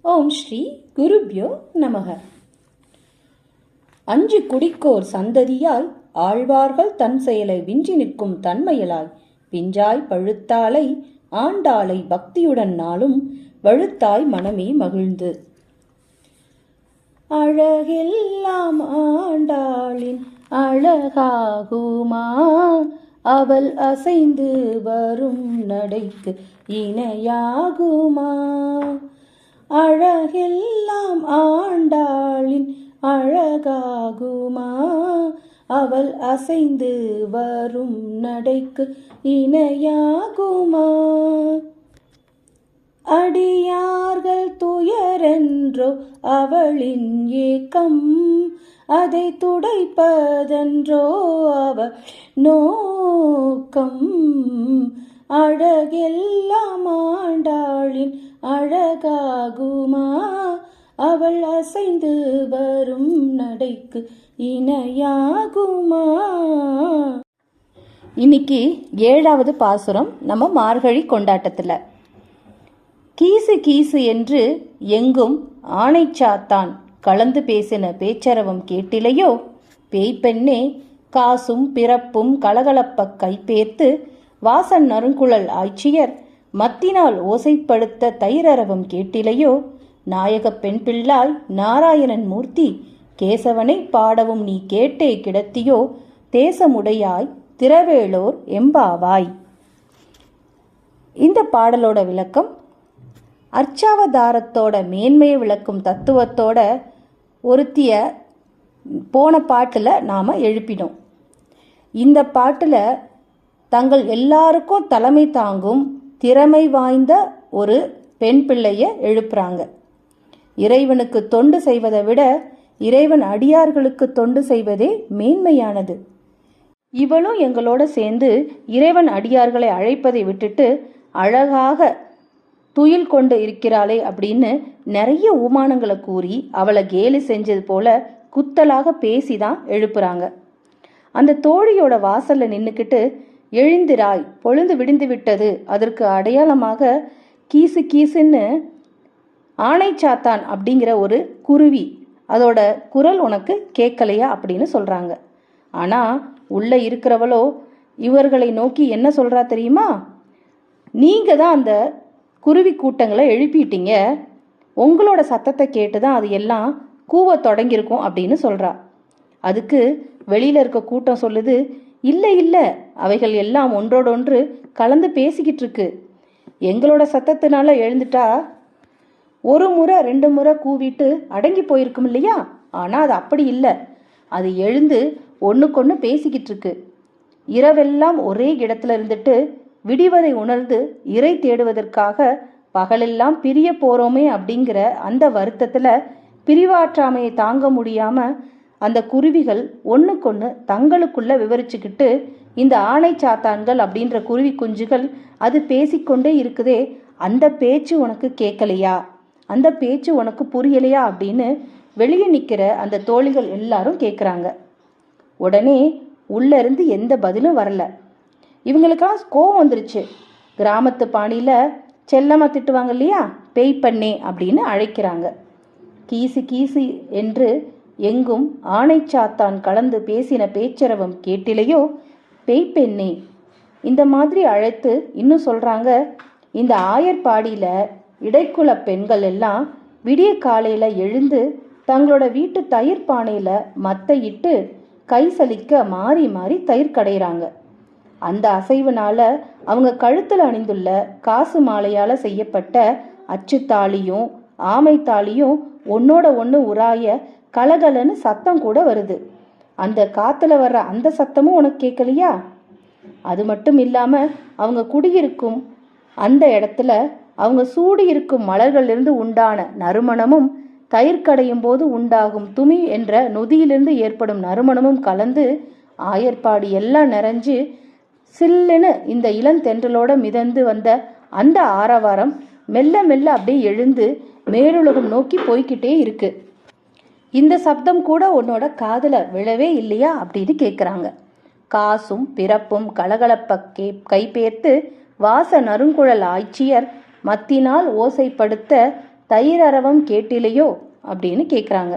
ஓம் ஸ்ரீ குருப்யோ நமக. அஞ்சு குடிக்கோர் சந்ததியாய் ஆழ்வார்கள் தன் செயலை விஞ்சி நிற்கும் தன்மையலாய் பிஞ்சாய் பழுத்தாலை ஆண்டாளை பக்தியுடன் நாளும் வழுத்தாய் மனமே மகிழ்ந்து. அழகெல்லாம் ஆண்டாளின் அழகாகுமா, அவள் அசைந்து வரும் நடைக்கு இணையாகுமா. அழகெல்லாம் ஆண்டாளின் அழகாகுமா, அவள் அசைந்து வரும் நடைக்கு இணையாகுமா. அடியார்கள் துயரென்றோ அவளின் ஏக்கம், அதை துடைப்பதென்றோ அவள் நோக்கம். அழகெல்லாம் ஆண்டாளின் அழகாகுமா, அவள் அசைந்து வரும் நடைக்கு இணையாகுமா. இன்னைக்கு 7வது பாசுரம் நம்ம மார்கழி கொண்டாட்டத்தில். கீசு கீசு என்று எங்கும் ஆனைச்சாத்தான் கலந்து பேசின பேச்சரவம் கேட்டிலையோ. பேய்ப்பெண்ணே காசும் பிறப்பும் கலகலப்ப கைப்பேர்த்து வாசன் நறுங்குழல் ஆய்ச்சியர் மத்தினால் ஓசைப்படுத்த தைரரவம் கேட்டிலையோ. நாயக பெண் பிள்ளாய் நாராயணன் மூர்த்தி கேசவனை பாடவும் நீ கேட்டே கிடத்தியோ. தேசமுடையாய் திரவேளோர் எம்பாவாய். இந்த பாடலோட விளக்கம் அர்ச்சாவதாரத்தோட மேன்மையை விளக்கும் தத்துவத்தோட ஒருத்திய போன பாட்டில் நாம் எழுப்பினோம். இந்த பாட்டில் தங்கள் எல்லாருக்கும் தலைமை தாங்கும் திறமை வாய்ந்த ஒரு பெண் பிள்ளைய எழுப்புறாங்க. இறைவனுக்கு தொண்டு செய்வதை விட இறைவன் அடியார்களுக்கு தொண்டு செய்வதே மேன்மையானது. இவளும் எங்களோட சேர்ந்து இறைவன் அடியார்களை அழைப்பதை விட்டுட்டு அழகாக துயில் கொண்டு இருக்கிறாளே அப்படின்னு நிறைய உமானங்களை கூறி அவளை கேலி செஞ்சது போல குத்தலாக பேசிதான் எழுப்புறாங்க. அந்த தோழியோட வாசல்ல நின்றுக்கிட்டு எழுந்திராய் பொழுது விடிந்து விட்டது, அதற்கு அடையாளமாக கீசு கீசுன்னு ஆனைச்சாத்தான் அப்படிங்கிற ஒரு குருவி அதோட குரல் உனக்கு கேட்கலையா அப்படின்னு சொல்றாங்க. ஆனா உள்ள இருக்கிறவளோ இவர்களை நோக்கி என்ன சொல்றா தெரியுமா? நீங்க தான் அந்த குருவி கூட்டங்களை எழுப்பிட்டீங்க, உங்களோட சத்தத்தை கேட்டுதான் அது எல்லாம் கூவ தொடங்கியிருக்கும் அப்படின்னு சொல்றா. அதுக்கு வெளியில இருக்க கூட்டம் சொல்லுது, இல்லை இல்லை, அவைகள் எல்லாம் ஒன்றோடொன்று கலந்து பேசிக்கிட்டு இருக்கு. எங்களோட சத்தத்தினால எழுந்துட்டா ஒரு முறை 2 முறை கூவிட்டு அடங்கி போயிருக்கும் இல்லையா. ஆனால் அது அப்படி இல்லை, அது எழுந்து ஒன்றுக்கொன்று பேசிக்கிட்டு இருக்கு. இரவெல்லாம் ஒரே இடத்துல இருந்துட்டு விடிவதை உணர்ந்து இறை தேடுவதற்காக பகலெல்லாம் பிரிய போறோமே அப்படிங்கிற அந்த வருத்தத்தில் பிரிவாற்றாமையை தாங்க முடியாம அந்த குருவிகள் ஒன்றுக்கொன்று தங்களுக்குள்ள விவரிச்சுக்கிட்டு இந்த ஆணை சாத்தான்கள் அப்படின்ற குருவி குஞ்சுகள் அது பேசிக்கொண்டே இருக்குதே, அந்த பேச்சு உனக்கு கேட்கலையா, அந்த பேச்சு உனக்கு புரியலையா அப்படின்னு வெளியே நிற்கிற அந்த தோழிகள் எல்லாரும் கேட்குறாங்க. உடனே உள்ள இருந்து எந்த பதிலும் வரல. இவங்களுக்கெல்லாம் கோவம் வந்துருச்சு. கிராமத்து பாணியில் செல்லமாக திட்டுவாங்க இல்லையா, பேய் பண்ணே அப்படின்னு அழைக்கிறாங்க. கீசு கீசு என்று எங்கும் ஆனைச்சாத்தான் கலந்து பேசின பேச்சரவம் கேட்டிலையோ. பேய்ப்பெண்ணே இந்த மாதிரி அழைத்து இன்னும் சொல்கிறாங்க. இந்த ஆயர்பாடியில் இடைக்குல பெண்கள் எல்லாம் விடிய காலையில் எழுந்து தங்களோட வீட்டு தயிர் பானையில் மத்தை இட்டு கை சலிக்க மாறி மாறி தயிர் கடையிறாங்க. அந்த அசைவுனால அவங்க கழுத்தில் அணிந்துள்ள காசு மாலையால் செய்யப்பட்ட அச்சுத்தாலியும் ஆமைத்தாலியும் ஒன்னோட ஒன்று உராய கலகலன்னு சத்தம் கூட வருது. அந்த காத்துல வர்ற அந்த சத்தமும் உனக்கு கேட்கலையா? அது மட்டும் இல்லாமல் அவங்க குடியிருக்கும் அந்த இடத்துல அவங்க சூடி இருக்கும் மலர்களிலிருந்து உண்டான நறுமணமும் தயிர் கடையும் போது உண்டாகும் துமி என்ற நொதியிலிருந்து ஏற்படும் நறுமணமும் கலந்து ஆயர்பாடி எல்லாம் நிறைஞ்சு சில்லுன்னு இந்த இளந்தென்றலோட மிதந்து வந்த அந்த ஆரவாரம் மெல்ல மெல்ல அப்படியே எழுந்து மேலுலகம் நோக்கி போய்கிட்டே இருக்கு. இந்த சப்தம் கூட உன்னோட காதுல விழவே இல்லையா அப்படின்னு கேட்குறாங்க. காசும் பிறப்பும் கலகலப்ப கைப்பேர்த்து வாச நறுங்குழல் ஆய்ச்சியர் மத்தினால் ஓசைப்படுத்த தயிர் அரவம் கேட்டிலையோ அப்படின்னு கேட்குறாங்க.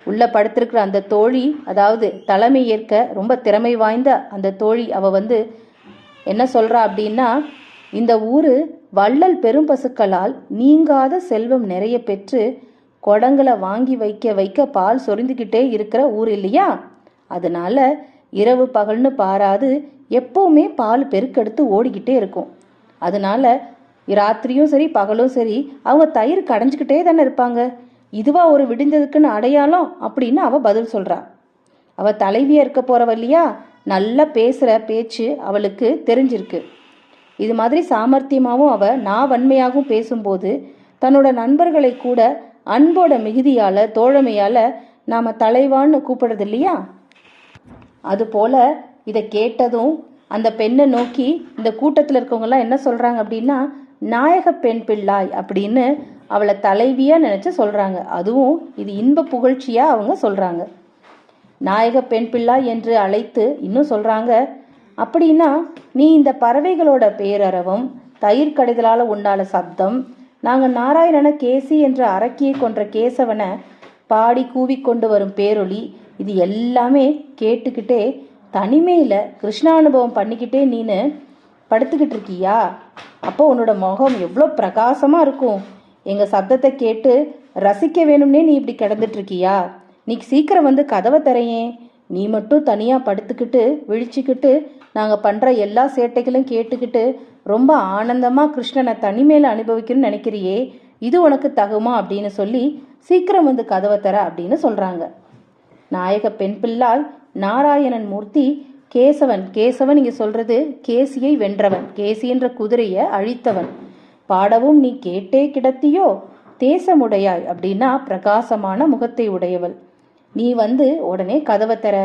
உள்ள படுத்திருக்கிற அந்த தோழி, அதாவது தலைமை ஏற்க ரொம்ப திறமை வாய்ந்த அந்த தோழி, அவ என்ன சொல்றா அப்படின்னா, இந்த ஊரு வள்ளல் பெரும் பசுக்களால் நீங்காத செல்வம் நிறைய பெற்று குடங்களை வாங்கி வைக்க வைக்க பால் சொரிந்துக்கிட்டே இருக்கிற ஊர் இல்லையா, அதனால இரவு பகல்னு பாராது எப்பவுமே பால் பெருக்கெடுத்து ஓடிக்கிட்டே இருக்கும். அதனால ராத்திரியும் சரி பகலும் சரி அவங்க தயிர் கடைஞ்சிக்கிட்டே தானே இருப்பாங்க. இதுவா ஒரு விடிஞ்சதுக்குன்னு அடையாளம் அப்படின்னு அவ பதில் சொல்றா. அவ தலைவியா இருக்க போறவ இல்லையா, நல்லா பேசுற பேச்சு அவளுக்கு தெரிஞ்சிருக்கு. இது மாதிரி சாமர்த்தியமாகவும் அவ வன்மையாகவும் பேசும்போது தன்னோட நண்பர்களை கூட அன்போட மிகுதியால தோழமையால நாம தலைவான்னு கூப்பிடுறது இல்லையா, அதுபோல இதை கேட்டதும் அந்த பெண்ணை நோக்கி இந்த கூட்டத்தில் இருக்கவங்கெல்லாம் என்ன சொல்றாங்க அப்படின்னா, நாயக பெண் பிள்ளாய் அப்படின்னு அவளை தலைவியா நினைச்சு சொல்றாங்க. அதுவும் இது இன்ப புகழ்ச்சியா அவங்க சொல்றாங்க. நாயக பெண் பிள்ளாய் என்று அழைத்து இன்னும் சொல்றாங்க, அப்படின்னா நீ இந்த பறவைகளோட பேரரவம், தயிர் கடைதலால உண்டான சப்தம், நாங்கள் நாராயணன கேசி என்ற அரக்கியை கொன்ற கேசவனை பாடி கூவி கொண்டு வரும் பேரொளி, இது எல்லாமே கேட்டுக்கிட்டே தனிமையில் கிருஷ்ணானுபவம் பண்ணிக்கிட்டே நீனு படுத்துக்கிட்டு இருக்கியா? அப்போ உன்னோட முகம் எவ்வளோ பிரகாசமாக இருக்கும். எங்கள் சப்தத்தை கேட்டு ரசிக்க வேணும்னே நீ இப்படி கிடந்துட்டு இருக்கியா? நீ சீக்கிரம் கதவை தரையேன். நீ மட்டும் தனியாக படுத்துக்கிட்டு விழிச்சுக்கிட்டு நாங்கள் பண்ணுற எல்லா சேட்டைகளும் கேட்டுக்கிட்டு ரொம்ப ஆனந்தமாக கிருஷ்ணனை தனிமையில் அனுபவிக்கணும்னு நினைக்கிறியே, இது உனக்கு தகுமா அப்படின்னு சொல்லி சீக்கிரம் கதவை தர அப்படின்னு சொல்கிறாங்க. நாயக பெண் பிள்ளாய் நாராயணன் மூர்த்தி கேசவன். கேசவன் இங்கே சொல்றது கேசியை வென்றவன், கேசி என்ற குதிரையை அழித்தவன். பாடவும் நீ கேட்டே கிடத்தியோ தேசமுடையாய் அப்படின்னா பிரகாசமான முகத்தை உடையவள். நீ உடனே கதவை தர,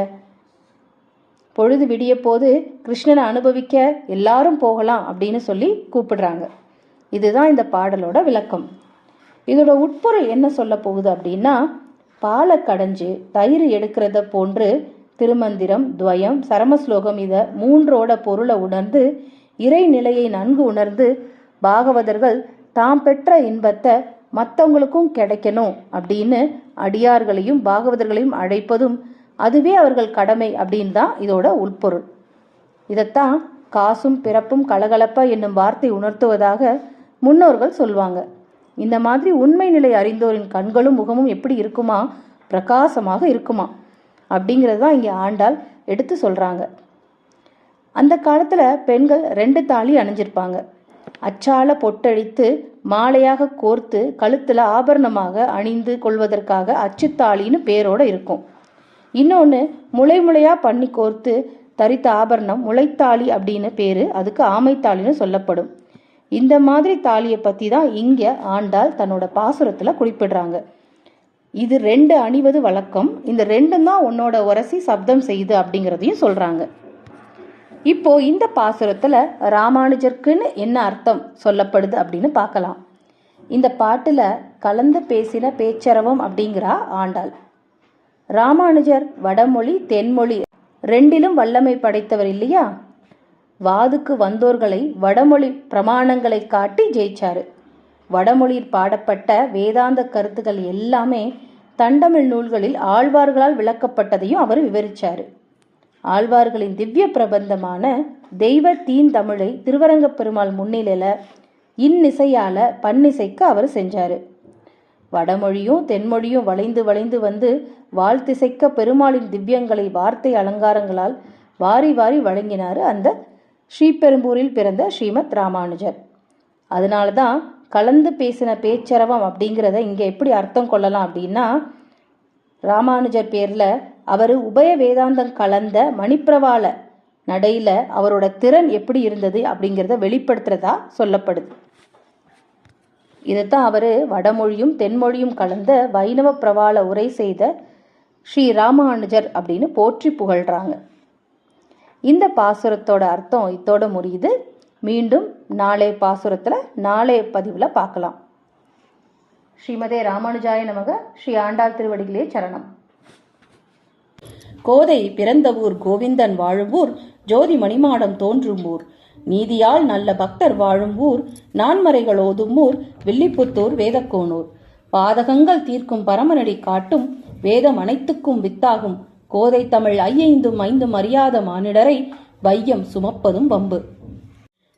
பொழுது விடிய போது கிருஷ்ணனை அனுபவிக்க எல்லாரும் போகலாம் அப்படின்னு சொல்லி கூப்பிடுறாங்க. இதுதான் இந்த பாடலோட விளக்கம். இதோட உட்பொருள் என்ன சொல்ல போகுது அப்படின்னா, பாலை கடைஞ்சு தயிர் எடுக்கிறத போன்று திருமந்திரம், துவயம், சரமஸ்லோகம் இத மூன்றோட பொருளை உணர்ந்து இறைநிலையை நன்கு உணர்ந்து பாகவதர்கள் தாம் பெற்ற இன்பத்தை மற்றவங்களுக்கும் கிடைக்கணும் அப்படின்னு அடியார்களையும் பாகவதர்களையும் அழைப்பதும் அதுவே அவர்கள் கடமை அப்படின்னு தான் இதோட உட்பொருள். இதைத்தான் காசும் பிறப்பும் கலகலப்பா என்னும் வார்த்தை உணர்த்துவதாக முன்னோர்கள் சொல்வாங்க. இந்த மாதிரி உண்மை நிலை அறிந்தோரின் கண்களும் முகமும் எப்படி இருக்குமா, பிரகாசமாக இருக்குமா அப்படிங்கிறது தான் இங்கே ஆண்டாள் எடுத்து சொல்கிறாங்க. அந்த காலத்தில் பெண்கள் 2 தாலி அணிஞ்சிருப்பாங்க. அச்சால பொட்டழித்து மாலையாக கோர்த்து கழுத்தில் ஆபரணமாக அணிந்து கொள்வதற்காக அச்சுத்தாலின்னு பேரோடு இருக்கும். இன்னொன்று முளையாக பண்ணி கோர்த்து தரித்த ஆபரணம் முளைத்தாலி அப்படின்னு பேர், அதுக்கு ஆமைத்தாலின்னு சொல்லப்படும். இந்த மாதிரி தாலியை பற்றி தான் இங்கே ஆண்டாள் தன்னோட பாசுரத்தில் குறிப்பிடுறாங்க. இது 2 அணிவது வழக்கம், இந்த 2 தான் உன்னோட உரசி சப்தம் செய்யுது அப்படிங்கிறதையும் சொல்கிறாங்க. இப்போ இந்த பாசுரத்தில் ராமானுஜருக்குன்னு என்ன அர்த்தம் சொல்லப்படுது அப்படின்னு பார்க்கலாம். இந்த பாட்டில் கலந்து பேசின பேச்சரவம் அப்படிங்கிறா ஆண்டாள். ராமானுஜர் வடமொழி தென்மொழி 2லும் வல்லமை படைத்தவர் இல்லையா? வாதுக்கு வந்தோர்களை வடமொழி பிரமாணங்களை காட்டி ஜெயிச்சாரு. வடமொழியில் பாடப்பட்ட வேதாந்த கருத்துக்கள் எல்லாமே தண்டமிழ் நூல்களில் ஆழ்வார்களால் விளக்கப்பட்டதையும் அவர் விவரிச்சாரு. ஆழ்வார்களின் திவ்ய பிரபந்தமான தெய்வ தீந்தமிழை திருவரங்கப் பெருமாள் முன்னிலையில இன்னிசையால பன்னிசைக்கு அவர் செஞ்சாரு. வடமொழியும் தென்மொழியும் வளைந்து வளைந்து வாழ்த்திசைக்க பெருமாளின் திவ்யங்களை வார்த்தை அலங்காரங்களால் வாரி வாரி வழங்கினாரு அந்த ஸ்ரீபெரும்பூரில் பிறந்த ஸ்ரீமத் ராமானுஜர். அதனாலதான் கலந்து பேசின பேச்சரவம் அப்படிங்கிறத இங்க எப்படி அர்த்தம் கொள்ளலாம் அப்படின்னா, ராமானுஜர் பேர்ல அவர் உபய வேதாந்தம் கலந்த மணிப்பிரவாள நடையில அவரோட திறன் எப்படி இருந்தது அப்படிங்கிறத வெளிப்படுத்துறதா சொல்லப்படுது. இதைத்தான் அவர் வடமொழியும் தென்மொழியும் கலந்த வைணவ பிரவாள உரை செய்த ஸ்ரீ ராமானுஜர் அப்படின்னு போற்றி புகழ்றாங்க. இந்த பாசுரத்தோட அர்த்தம் இத்தோட முடியுது. மீண்டும் நாளைய பாசுரத்தில் நாளைய பதிவில் பார்க்கலாம். ஸ்ரீமதே ராமானுஜாய நமக. ஸ்ரீ ஆண்டாள் திருவடிகளே சரணம். கோதை பிறந்த ஊர் கோவிந்தன் வாழும் ஊர், ஜோதி மணிமாடம் தோன்றும் ஊர், நீதியால் நல்ல பக்தர் வாழும் ஊர், நான்மறைகள் ஓதும் ஊர், வில்லிபுத்தூர் வேதக்கோனூர். பாதகங்கள் தீர்க்கும் பரமனடி காட்டும் வேதம் அனைத்துக்கும் வித்தாகும் கோதை தமிழ் ஐயைந்தும் ஐந்தும் அறியாத மானிடரை வையம் சுமப்பதும் வம்பு.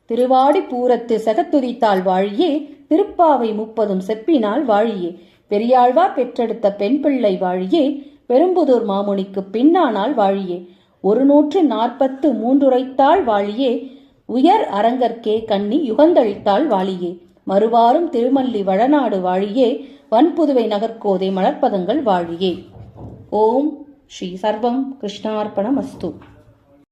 திருவாடி பூரத்து செகத்துதித்தால் வாழியே திருப்பாவை 30 செப்பினால் வாழியே பெரியாழ்வார் பெற்றெடுத்த பெண் பிள்ளை வாழியே பெரும்புதூர் மாமுனிக்கு பின்னானால் வாழியே 143 வாழியே உயர் அரங்கற்கே கண்ணி யுகந்தளித்தாள் வாழியே மறுவாரும் திருமல்லி வளநாடு வாழியே வன்புதுவை நகர்கோதை மலர்ப்பதங்கள் வாழியே. ஓம் ஸ்ரீ சர்வம் கிருஷ்ணார்ப்பணமஸ்து.